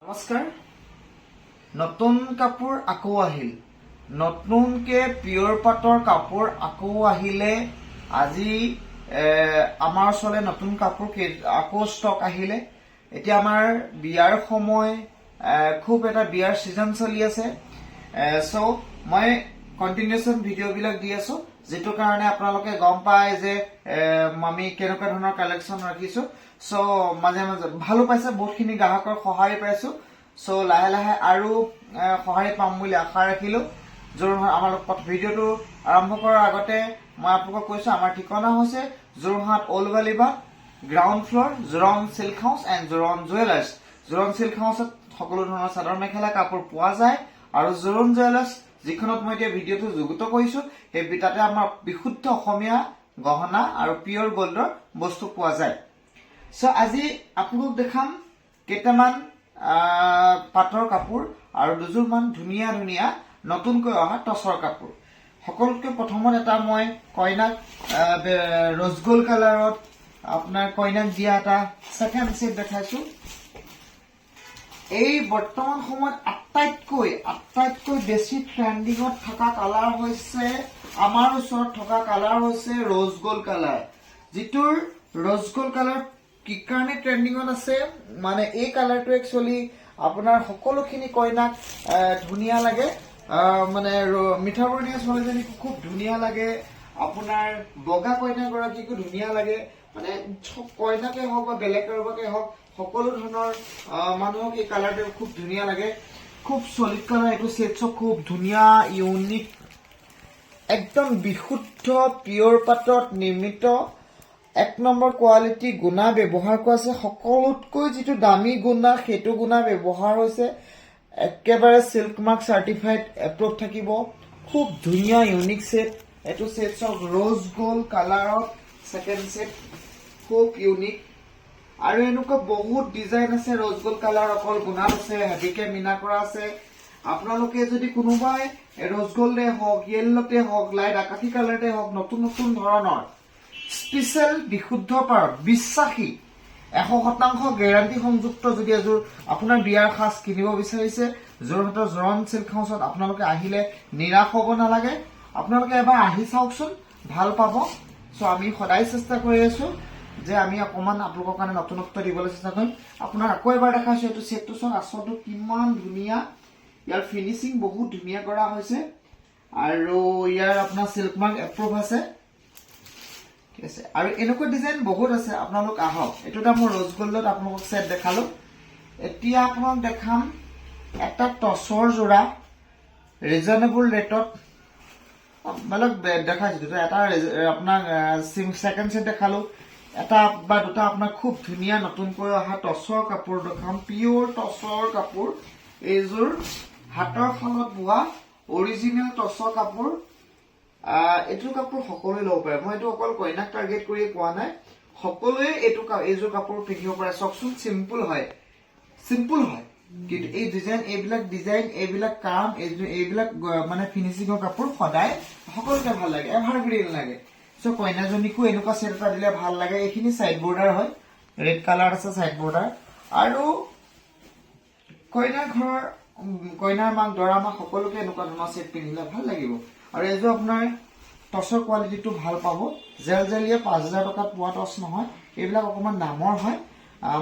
নমস্কাৰ নতুন কাপোৰ আকৌ আহিল নতুনকে পিয়ৰ পাটৰ কাপোৰ আকৌ আহিলে আজি আমাৰ ওচৰলৈ নতুন কাপোৰ আকৌ ষ্টক আহিলে এতিয়া আমাৰ বিয়াৰ সময় খুব এটা বিয়াৰ সিজন চলি আছে সো মই কন্টিনিউয়েশন ভিডিও বিলাক দি আছো যেটো কাৰণে আপোনালোকে গম পায় যে আমি কেনেকুৱা ধৰণৰ কালেকচন ৰাখিছো সো মাজে মাজে ভালো পাইছে বহুতখিনি গ্ৰাহকৰ সহায় পাইছো সো লাহে লাহে আৰু সহায় পাম বুলি আশা ৰাখিলো যোৰহাট আমাৰ ভিডিওটো আৰম্ভ কৰাৰ আগতে মই আপোনাক কৈছো আমাৰ ঠিকনা হৈছে Jorhat old Balibag ground floor Joron silk house and Joron jewellers Joron silk হাউসত সকলো ধৰণৰ চাদৰ মেখেলা কাপোৰ পোৱা যায় আৰু জোৰণ জুৱেলাৰ্ছ যিখনত মই এতিয়া ভিডিওটো যুগুত কৰিছো সেই বিটাতে আমাৰ বিশুদ্ধ অসমীয়া গহনা আৰু পিয়ৰ গোল্ডৰ বস্তু পোৱা যায় সো আজি আপোনাক দেখাম কেইটামান পাটৰ কাপোৰ আৰু দুজোৰমান ধুনিয়া ধুনিয়া নতুনকৈ অহা টছৰ কাপোৰ সকলোতকৈ প্ৰথমত এটা মই কইনাক ৰ'জ গোল্ড কালাৰত আপোনাৰ কইনাক দিয়া এটা সেকেন্ড সেট দেখাইছো এই বৰ্তমান সময়ত আটাইতকৈ বেছি ট্ৰেন্ডিংত থকা কালাৰ হৈছে আমাৰ ওচৰত থকা কালাৰ হৈছে ৰ'জ গোল্ড কালাৰ যিটোৰ ৰ'জ গোল্ড কালাৰ কি কাৰণে ট্ৰেন্ডিংত আছে মানে এই কালাৰটো একচুয়ালি আপোনাৰ সকলোখিনি কইনাক ধুনিয়া লাগে মানে মিঠাবৰণীয়া ছোৱালীজনী খুব ধুনিয়া লাগে আপোনাৰ বগা কইনা গৰাকীকো ধুনিয়া লাগে মানে কইনাকে হওক বা বেলেগ কাৰোবাকে হওক সকলো ধৰণৰ মানুহক এই কালাৰটো খুব ধুনিয়া লাগে খুব সলিড কালাৰ এইটো সেটছ খুব ধুনিয়া ইউনিক একদম বিশুদ্ধ পিয়ৰ পাটত নিৰ্মিত এক নম্বৰ কোৱালিটি গুণা ব্যৱহাৰ কৰা আছে সকলোতকৈ যেটো দামী গুণা হেতু গুণা ব্যৱহাৰ হৈছে একেবাৰে সিল্ক মাৰ্ক সাৰ্টিফাইড এপ্ৰুভ থাকিব খুব ধুনিয়া ইউনিক সেট এটো সেটছ অফ ৰ'জ গোল্ড কালাৰত সেকেন্ড সেট খুব ইউনিক আৰু এনেকুৱা বহুত ডিজাইন আছে ৰ'জ গোল্ড কালাৰ অকল গুণাত আছে হেভিকে মিনা কৰা আছে আপোনালোকে যদি কোনোবাই ৰ'জ গোল্ডে হওক ইয়েল্লোতে হওক লাইট আকাশী কালাৰতে হওক নতুন ধৰণৰ স্পেশাল বিশুদ্ধ পাৰ বিশ্বাসী 100% গ্যাৰান্টি সংযুক্ত যদি এজোৰ আপোনাৰ বিয়াৰ খাস কিনিব বিচাৰিছে যোৰহাটৰ জোৰণ সিল্ক হাউসত আপোনালোকে আহিলে নিৰাশ হ'ব নালাগে আপোনালোকে এবাৰ আহি চাওকচোন ভাল পাব সো আমি সদায় চেষ্টা কৰি আছো যে আমি অকমান আপোনালোকৰ কাৰণে নতুনত্ব দিবলৈ চেষ্টা কৰিম আপোনাক আকৌ এবাৰ দেখাইছো এটো সেটটো সব আসলটো কিমান ধুনিয়া ইয়াৰ ফিনিশিং বহুত ধুনিয়া কৰা হৈছে আৰু ইয়াৰ আপোনাৰ সিল্ক মাৰ্ক এপ্ৰুভ আছে আৰু এনেকুৱা ডিজাইন বহুত আছে আপোনালোক আহক এটোটা মই ৰ'জ গোল্ডত আপোনালোকক সেট দেখালো এতিয়া আপোনাক দেখাম এটা টছৰ জোৰা ৰিজনেবল ৰেটত মানে দেখাইছো এটা আপোনাক সেকেন্ড সেট দেখালো এটা বা দুটা আপোনাক খুব ধুনিয়া নতুনকৈ অহা টছৰ কাপোৰ দেখাম পিয়ৰ টছৰ কাপোৰ এইজোৰ হাতৰ শালত বোৱা অৰিজিনেল টছৰ কাপোৰ এটো কাপোৰ সকলোৱে লব পাৰে মই এটো অকল কইনাক টাৰ্গেট কৰি কোৱা নাই সকলোৱে এইজোৰ কাপোৰ পিন্ধিব পাৰে চকচোন সিম্পল হয় কিন্তু এই ডিজাইন এইবিলাক কাম এইবিলাক মানে ফিনিশিংৰ কাপোৰ সদায় সকলোকে ভাল লাগে এভাৰগ্ৰীন লাগে সো কইনাজনীকো এনেকুৱা সেট এটা দিলে ভাল লাগে এইখিনি সাইড বৰ্ডাৰ হয় ৰেড কালাৰ আছে সাইড বৰ্ডাৰ আৰু কইনাৰ মাক দৰা মাক সকলোকে এনেকুৱা ধৰণৰ সেট পিন্ধিলে ভাল লাগিব আৰু এজো আপোনাৰ টছৰ কোৱালিটিটো ভাল পাব জেলজেলিয়া 5000 টকাত পোৱা টছ নহয় এইবিলাক অকমান দামৰ হয়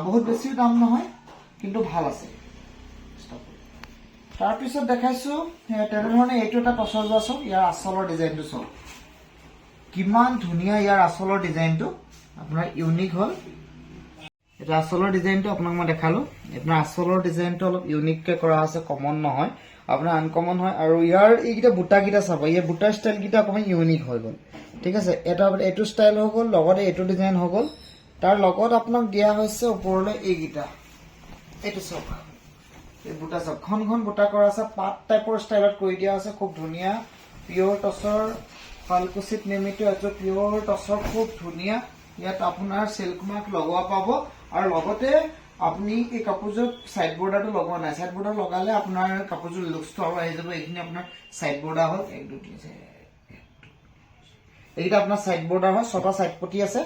বহুত বেছি দাম নহয় কিন্তু ভাল আছে তাৰ পিছত দেখাইছো তেনেধৰণে এইটো এটা টছৰ যোৱা চাওক ইয়াৰ আসলৰ ডিজাইনটো চাওক কিমান ধুনিয়া ইয়াৰ আসলৰ ডিজাইনটো আপোনাৰ ইউনিক হল এটা আসলৰ ডিজাইনটো আপোনাক মই দেখালো আপোনাৰ আসলৰ ডিজাইনটো অলপ ইউনিককে কৰা আছে কমন নহয় আপোনাৰ আনকমন হয় আৰু ইয়াৰ এইকিটা বুটা কিটা চাব এই বুটা ষ্টাইল কিটা অকমান ইউনিক হৈ গল ঠিক আছে এটা এটো ষ্টাইল হৈ গল লগতে এটো ডিজাইন হৈ গল তাৰ লগত আপোনাক দিয়া হৈছে ওপৰলৈ এইকিটা এটো চাওক এই বুটা চাওক ঘন বুটা কৰা আছে পাট টাইপৰ ষ্টাইলত কৰি দিয়া আছে খুব ধুনিয়া পিয়ৰ টছৰ ফালকুচিত নিৰ্মিত এটো পিয়ৰ টছৰ খুব ধুনিয়া ইয়াত আপোনাৰ সিল্ক মাৰ্ক লগোৱা পাব আৰু লগতে আপনি এই কাপোৰযোৰ সাইড বৰ্ডাৰটো লগোৱা নাই সাইড বৰ্ডাৰ লগালে আপোনাৰ কাপোৰযোৰ লুকসটো আৰু আহি যাব এইখিনি আপোনাৰ সাইড বৰ্ডাৰ হ'ল 1 2 3 এইটা আপোনাৰ সাইড বৰ্ডাৰ হয় ছটা সাইড পটি আছে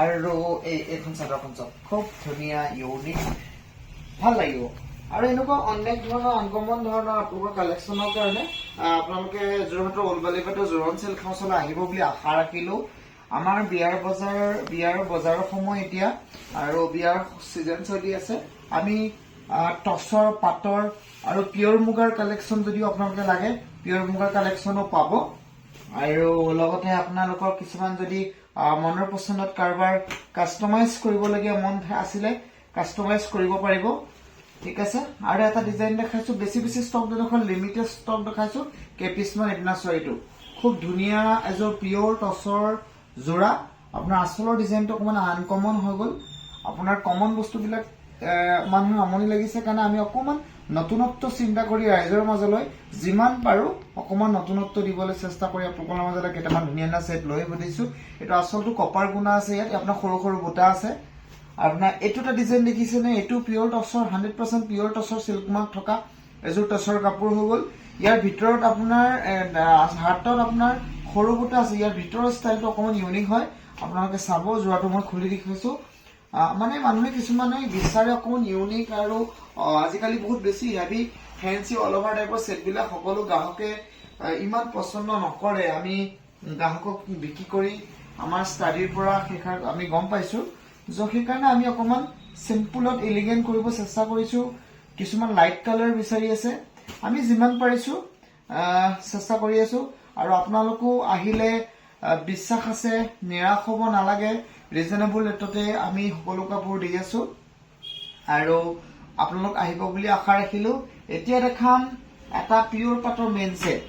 আৰু এইখন চাদৰখন খুব ধুনিয়া ইউনিক ভাল লাগিব আৰু এনেকুৱা অনেক ধৰণৰ আনকমন ধৰণৰ আপোনালোকৰ কালেকশ্যনৰ কাৰণে আপোনালোকে যোৰহাটৰ ওলবালিপাটৰ জোৰণ চিল্ক হাউচলৈ আহিব বুলি আশা ৰাখিলো। আমাৰ বিয়াৰ বজাৰৰ সময় এতিয়া আৰু বিয়াৰ চিজন চলি আছে। আমি টচৰ পাটৰ আৰু পিয়ৰ মুগাৰ কালেকশ্যন যদিও আপোনালোকে লাগে পিয়ৰ মুগাৰ কালেকশ্যনো পাব। আৰু লগতে আপোনালোকৰ কিছুমান যদি মনৰ পছন্দত কাৰোবাৰ কাষ্টমাইজ কৰিবলগীয়া মন আছিলে কাষ্টমাইজ কৰিব পাৰিব। ঠিক আছে। আৰু এটা ডিজাইন দেখাইছো, বেছি ষ্টক নেদেখাও, লিমিটেড ষ্টক দেখাইছো। কেপিছমান এডনাচৰিটো খুব ধুনীয়া এযোৰ পিয়ৰ টচৰ যোৰা। আপোনাৰ আচলৰ ডিজাইনটো অকমান আনকমন হৈ গ'ল। আপোনাৰ কমন বস্তুবিলাক মানুহৰ আমনি লাগিছে কাৰণে আমি অকমান নতুনত্ব চিন্তা কৰি ৰাইজৰ মাজলৈ যিমান পাৰো অকমান নতুনত্ব দিবলৈ চেষ্টা কৰি আপোনালোকৰ মাজলৈ কেইটামান ধুনীয়া ছেট লৈ পঠিয়াইছো। এইটো আচলটো কপাৰ গুণা আছে, ইয়াত আপোনাৰ সৰু সৰু বুটা আছে। আপোনাৰ এইটো এটা ডিজাইন দেখিছেনে? এইটো পিয়ৰ টচৰ 100% পিয়ৰ টচৰ চিল্ক মাৰ্ক থকা এযোৰ টচৰ কাপোৰ হৈ গ'ল। ইয়াৰ ভিতৰত আপোনাৰ হাতত আপোনাৰ সৰু বুটা আছে। ইয়াৰ ভিতৰৰ ষ্টাইলটো অকমান ইউনিক হয়। আপোনালোকে চাব, যোৱাটো মই খুলি দেখাইছো। মানে মানুহে কিছুমানে বিচাৰে অকমান ইউনিক আৰু আজিকালি বহুত বেছি হেভি ফেন্সি অল অভাৰ টাইপৰ ছেটবিলাক সকলো গ্ৰাহকে ইমান পচন্দ নকৰে। আমি গ্ৰাহকক বিক্ৰী কৰি আমাৰ ষ্টাডিৰ পৰা আমি গম পাইছো। সেইকাৰণে আমি অকমান চিম্পুলত এলিগেণ্ট কৰিব চেষ্টা কৰিছো। কিছুমান লাইট কালাৰ বিচাৰি আছে, আমি যিমান পাৰিছো চেষ্টা কৰি আছো। আৰু আপোনালোকো আহিলে বিশ্বাস আছে, নিৰাশ হ'ব নালাগে। ৰিজনেবল ৰেটতে আমি সকলো কাপোৰ দি আছো আৰু আপোনালোক আহিব বুলি আশা ৰাখিলো। এতিয়া দেখাম এটা পিয়ৰ পাটৰ মেইন ছেট।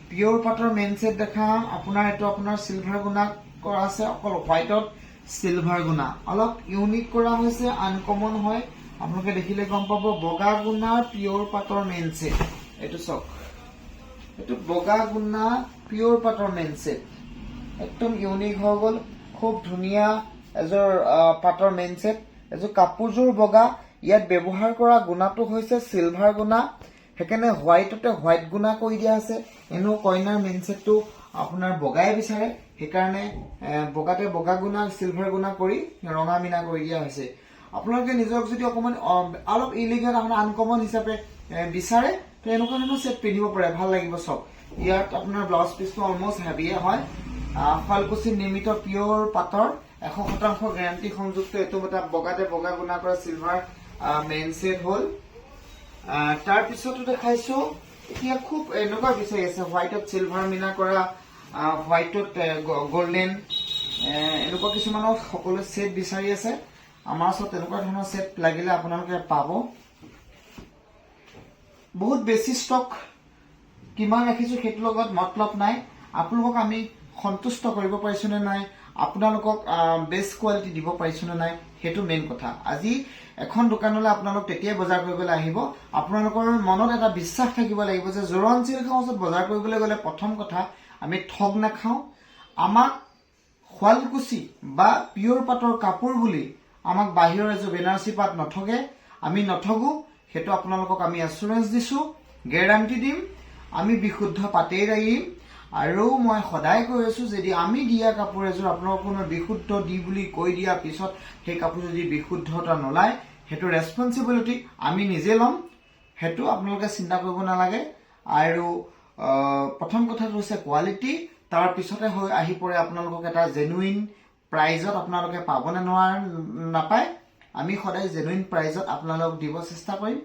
পিয়ৰ পাটৰ মেইন ছেট দেখাম আপোনাৰ। এইটো আপোনাৰ চিলভাৰ গুণা কৰা আছে, অকল হোৱাইটত চিলভাৰ গুণা অলপ ইউনিক কৰা হৈছে, আনকমন হয়। আপোনালোকে দেখিলে গম পাব। বগা গুণাৰ পিয়ৰ পাটৰ মেইন ছেট। এইটো চাওক, এইটো বগা গুণা পিয়ৰ পাটৰ মেইন ছেট একদম ইউনিক হৈ গ'ল। খুব ধুনীয়া এযোৰ পাটৰ মেইন ছেট। এযোৰ কাপোৰযোৰ বগা, ইয়াত ব্যৱহাৰ কৰা গুণাটো হৈছে চিলভাৰ গুণা, সেইকাৰণে হোৱাইটতে হোৱাইট গুণা কৰি দিয়া আছে। এনেও কইনাৰ মেইন ছেটটো আপোনাৰ বগাই বিচাৰে, সেইকাৰণে বগাতে বগা গুণা চিলভাৰ গুণা কৰি ৰঙা মিনা কৰি দিয়া হৈছে। আপোনালোকে নিজক যদি অকমান অলপ ইলিগেণ্ট আনকমন হিচাপে বিচাৰে তো এনেকুৱা ধৰণৰ ছেট পিন্ধিব পাৰে, ভাল লাগিব চব। ইয়াত আপোনাৰ ব্লাউজ পিচটো অলমষ্ট হেভিয়ে হয়। শুৱালকুছিত নিৰ্মিত পিয়ৰ পাটৰ 100% গেৰাণ্টি সংযুক্ত এইটো এটা বগাতে বগা গুণা কৰা চিলভাৰ মেইন ছেট হ'ল। তাৰপিছতো দেখাইছো এতিয়া খুব এনেকুৱা বিচাৰি আছে হোৱাইটত চিলভাৰ মিনা কৰা, হোৱাইটত গল্ডেন, এনেকুৱা কিছুমানৰ সকলো ছেট বিচাৰি আছে। আমাৰ ওচৰত তেনেকুৱা ধৰণৰ ছেট লাগিলে আপোনালোকে পাব। বহুত বেছি ষ্টক কিমান ৰাখিছো সেইটোৰ লগত মতলব নাই। আপোনালোকক আমি সন্তুষ্ট কৰিব পাৰিছো নে নাই, আপোনালোকক বেষ্ট কোৱালিটি দিব পাৰিছো নে নাই, সেইটো মেইন কথা। আজি এখন দোকানলৈ আপোনালোক তেতিয়াই বজাৰ কৰিবলৈ আহিব, আপোনালোকৰ মনত এটা বিশ্বাস থাকিব লাগিব যে জোৰণ চিল্ক হাউচত বজাৰ কৰিবলৈ গ'লে প্ৰথম কথা আমি ঠগ নাখাওঁ। আমাক শুৱালকুছি বা পিয়ৰ পাটৰ কাপোৰ বুলি আমাক বাহিৰৰ এযোৰ বেনাৰসী পাট নঠগে, আমি নঠগো। সেইটো আপোনালোকক আমি এচুৰেঞ্চ দিছো, গেৰাণ্টি দিম। আমি বিশুদ্ধ পাতেই ৰাখিম। আৰু মই সদায় কৈ আছো, যদি আমি দিয়া কাপোৰ এযোৰ আপোনালোকক কোনো বিশুদ্ধ দি বুলি কৈ দিয়া পিছত সেই কাপোৰ যদি বিশুদ্ধতা নোলায়, সেইটো ৰেছপন্সিবিলিটি আমি নিজে ল'ম। সেইটো আপোনালোকে চিন্তা কৰিব নালাগে। আৰু প্ৰথম কথাটো হৈছে কোৱালিটি, তাৰ পিছতে আহি পৰে আপোনালোকক এটা জেনুইন প্ৰাইজত আপোনালোকে পাবনে নাপায়। আমি সদায় জেনুইন প্ৰাইজত আপোনালোকক দিব চেষ্টা কৰিম।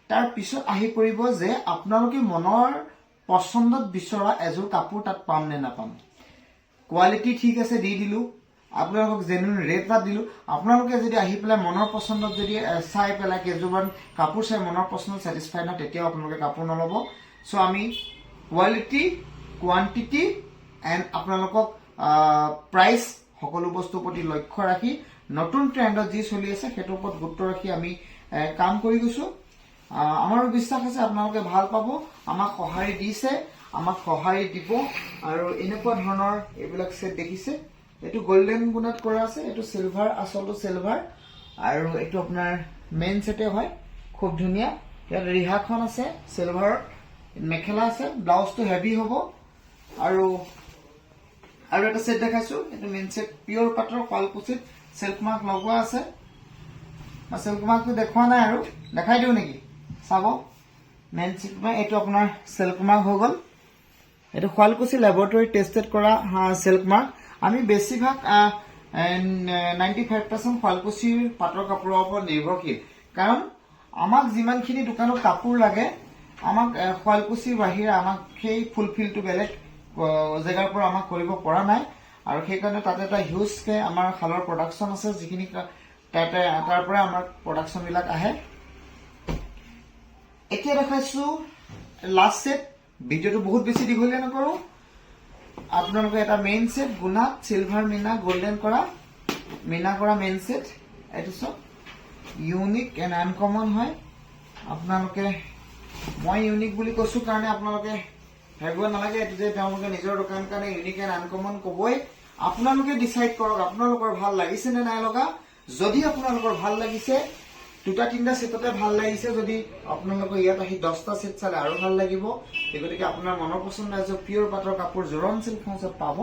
তাৰ পিছত আহি পৰিব যে আপোনালোকে মনৰ পচন্দত বিচৰা এযোৰ কাপোৰ তাত পাম নে নাপাম। কোৱালিটি ঠিক আছে দি দিলো, আপোনালোকক জেনুইন ৰেট এটা দিলো। আপোনালোকে যদি আহি পেলাই মনৰ পচন্দত যদি চাই পেলাই কেইযোৰমান কাপোৰ চাই মনৰ পচন্দত ছেটিছফাই নহয়, তেতিয়াও আপোনালোকে কাপোৰ নল'ব। চ' আমি কোৱালিটি, কোৱান্টিটি এণ্ড আপোনালোকক প্ৰাইচ সকলো বস্তুৰ প্ৰতি লক্ষ্য ৰাখি নতুন ট্ৰেণ্ডত যি চলি আছে সেইটোৰ ওপৰত গুৰুত্ব ৰাখি আমি কাম কৰি গৈছো। আমাৰো বিশ্বাস আছে আপোনালোকে ভাল পাব। আমাক সঁহাৰি দিছে, আমাক সঁহাৰি দিব। আৰু এনেকুৱা ধৰণৰ এইবিলাক ছেট দেখিছে, এইটো গল্ডেন গুণাত কৰা আছে, এইটো চিলভাৰ, আচলটো চিলভাৰ। আৰু এইটো আপোনাৰ মেইন ছেটে হয়, খুব ধুনীয়া। ইয়াত ৰিহাখন আছে, চিলভাৰ মেখেলা আছে, ব্লাউজটো হেভি হ'ব। আৰু এটা ছেট দেখাইছো, এইটো মেইন ছেট পিয়ৰ পাটৰ শুৱালকুছিত চিল্ক মাৰ্ক লগোৱা আছে। চিল্ক মাৰ্কটো দেখুওৱা নাই আৰু দেখাই দিওঁ নেকি? চাব মেইন চিল্ক মাৰ্ক এইটো আপোনাৰ চিল্ক মাৰ্ক হৈ গ'ল এইটো শুৱালকুছি ল্যাবৰেটৰী টেষ্টেড কৰা চিল্ক মাৰ্ক আমি বেছিভাগ 95% শুৱালকুছিৰ পাটৰ কাপোৰৰ ওপৰত নিৰ্ভৰশীল কাৰণ আমাক যিমানখিনি দোকানত কাপোৰ লাগে আমাক শুৱালকুছিৰ বাহিৰে আমাক সেই ফুলফিলটো বেলেগ জেগাৰ পৰা আমাক কৰিব পৰা নাই আৰু সেইকাৰণে তাতে এটা হিউজকে আমাৰ খালৰ প্ৰডাকশ্যন আছে যিখিনি তাতে তাৰ পৰা আমাৰ প্ৰডাকশ্যন বিলাক আহে এতিয়া দেখাইছো লাষ্ট সেট ভিডিওটো বহুত বেছি দীঘলীয়া নকৰো আপোনালোকে এটা মেইন সেট গুণা সিলভাৰ মিনা গোল্ডেন কৰা মেইন সেট এইটো সব ইউনিক এণ্ড আনকমন হয় আপোনালোকে মই ইউনিক বুলি কৈছো কাৰণে আপোনালোকে ভাবিব নালাগে এটো যে তেওঁলোকে নিজৰ দোকান কাৰণে ইউনিক এণ্ড আনকমন কবই আপোনালোকে ডিসাইড কৰক আপোনালোকৰ ভাল লাগিছে নে নাই লগা যদি আপোনালোকৰ ভাল লাগিছে দুটা তিনটা সেটতে ভাল লাগিছে যদি আপোনালোকৰ ইয়াত আহি 10টা সেট চালে আৰু ভাল লাগিব এগতিকে আপোনাৰ মনৰ পছন্দ আছে পিওৰ পাটৰ কাপোৰ জোৰণ সিল্ক হাউচত পাব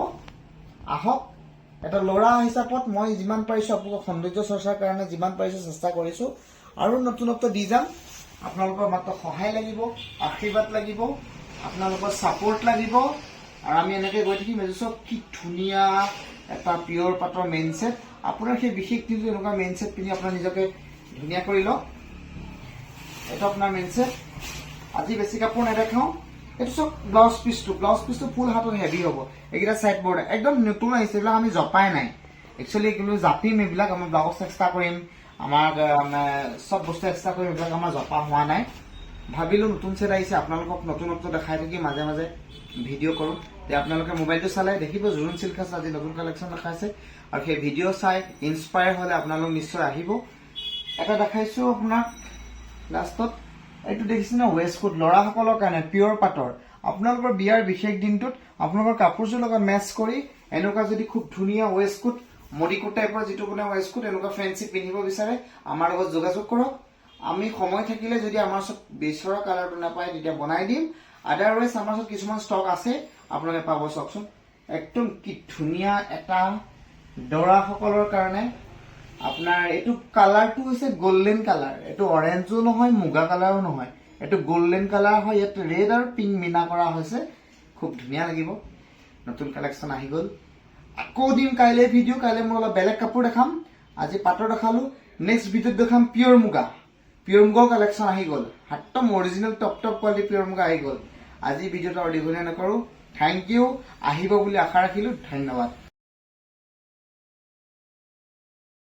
আহক এটা লৰা হিচাপত মই যিমান পাৰিছো আপোনালোকৰ সৌন্দৰ্য চৰ্চাৰ কাৰণে যিমান পাৰিছো চেষ্টা কৰিছো আৰু নতুনত্ব দি যাম আপোনালোকৰ মাত্ৰ সহায় লাগিব আশীৰ্বাদ লাগিব আপোনালোকৰ সাপোৰ্ট লাগিব আৰু আমি এনেকৈ গৈ থাকিম এজো সব কি ধুনিয়া এটা পিওৰ পাটৰ মেইন সেট আপোনাৰ সেই বিশেষ দিনটো এনেকুৱা মেইন সেট পিনি আপোনাৰ নিজকে ধুনিয়া কৰি লওক এটা আপোনাৰ মেইন সেট আজি বেছি কাপোৰ নেদেখাও এটো সব ব্লাউজ পিসটো ফুল হাতত হেভি হ'ব এইগিটা সাইড বৰ্ড একদম নতুন আহিছে এইবিলাক আমি জপাই নাই একচুয়ালি কিন্তু জাপিম এইবিলাক আমি ব্লাউজ এক্সট্ৰা কৰিম আমাৰ সব বস্তু এক্সট্ৰা কৰিম এইবিলাক আমাৰ জপা হোৱা নাই ভাবিলো নতুন সেট আহিছে আপোনালোকক নতুনত্ব দেখাই থাকি মাজে মাজে ভিডিও কৰো তে আপোনালোকে মোবাইলটো চালে দেখিব জোৰণ সিল্ক হাউচ আজি নতুন কালেকশন দেখাইছে আৰু সেই ভিডিও চাই ইনস্পায়াৰ হলে আপোনালোক নিশ্চয় আহিব এটা দেখাইছো আপোনাক লাষ্টত এইটো দেখিছে না ওয়েস্টকোট লৰা সকলৰ কাৰণে পিওৰ পাটৰ আপোনালোকৰ বিয়াৰ বিশেষ দিনটোত আপোনালোকৰ কাপোৰযোৰ লগত মেচ কৰি এনেকুৱা যদি খুব ধুনিয়া ওয়েস্টকোট মডিকোট টাইপৰ যেটো কোনে ওয়েস্টকোট এনেকুৱা ফেন্সি পিন্ধিব বিচাৰে আমাৰ লগত যোগাযোগ কৰক আমি সময় থাকিলে যদি আমাৰ সব বেছৰ কালাৰটো নাপায় তেতিয়া বনাই দিম আদাৰৱাইজ আমাৰ সব কিছুমান ষ্টক আছে আপোনালোকে পাব চকচোন একদম কি ধুনিয়া এটা দৰা সকলৰ কাৰণে আপোনাৰ এটো কালাৰটো হৈছে গোল্ডেন কালাৰ এটো অৰেঞ্জও নহয় মুগা কালাৰো নহয় এটো গোল্ডেন কালাৰ হয় ইয়াত ৰেড আৰু পিংক মিনা কৰা হৈছে খুব ধুনিয়া লাগিব নতুন কালেকশন আহি গল আকৌ দিম কাইলে ভিডিও কাইলে মই অলপ বেলেগ কাপোৰ দেখাম আজি পাটৰ দেখালো নেক্সট ভিডিওত দেখাম পিওৰ মুগা কালেকশন আহি গল একদম অৰিজিনাল টপ কোৱালিটি পিওৰ মুগা আহি গল আজি ভিডিওটো দীঘলীয়া নকৰো থ্যাংক ইউ আহিব বুলি আশা ৰাখিলো ধন্যবাদ